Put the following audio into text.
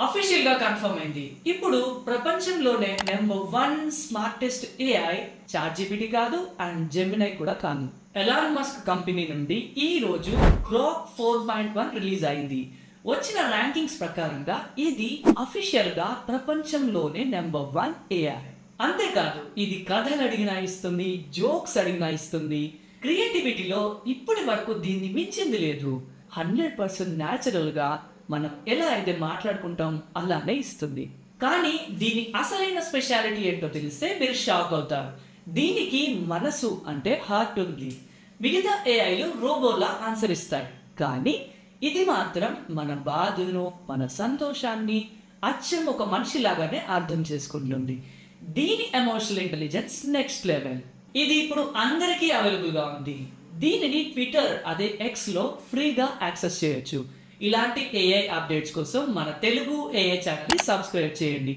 Official గా confirm అయింది. ఇప్పుడు ప్రపంచంలోనే నెంబర్ 1 స్మార్టెస్ట్ ఏఐ చాట్‌జిపిటి కాదు అండ్ జెమినై కూడా కాదు. ఎలాన్ మస్క్ కంపెనీ నుండి ఈ రోజు గ్రాక్ 4.1 రిలీజ్ అయింది. వచ్చిన ర్యాంకింగ్స్ ప్రకారంగా ఇది అఫీషియల్ గా ప్రపంచంలోనే నెంబర్ 1 ఏఐ. అంతేకాదు ఇది కథలు అడిగినా ఇస్తుంది, జోక్స్ అడిగినా ఇస్తుంది. క్రియేటివిటీలో ఇప్పటి వరకు దీన్ని మించింది లేదు. 100% న్యాచురల్ గా మనం ఎలా అయితే మాట్లాడుకుంటాం అలానే ఇస్తుంది. కానీ దీని అసలైన స్పెషాలిటీ ఏంటో తెలిస్తే మీరు షాక్ అవుతారు. దీనికి మనసు అంటే హార్ట్ ఉంది. మిగతా ఏఐలు రోబోలా ఆన్సర్ ఇస్తాయి, కానీ ఇది మాత్రం మన బాధను, మన సంతోషాన్ని అచ్చం ఒక మనిషిలాగానే అర్థం చేసుకుంటుంది. దీని ఎమోషనల్ ఇంటెలిజెన్స్ నెక్స్ట్ లెవెల్. ఇది ఇప్పుడు అందరికీ అవైలబుల్ గా ఉంది. దీనిని ట్విట్టర్ అదే ఎక్స్ లో ఫ్రీగా యాక్సెస్ చేయొచ్చు. ఇలాంటి ఏఐ అప్డేట్స్ కోసం మన తెలుగు ఏఐ ఛానల్ ని సబ్స్క్రైబ్ చేయండి.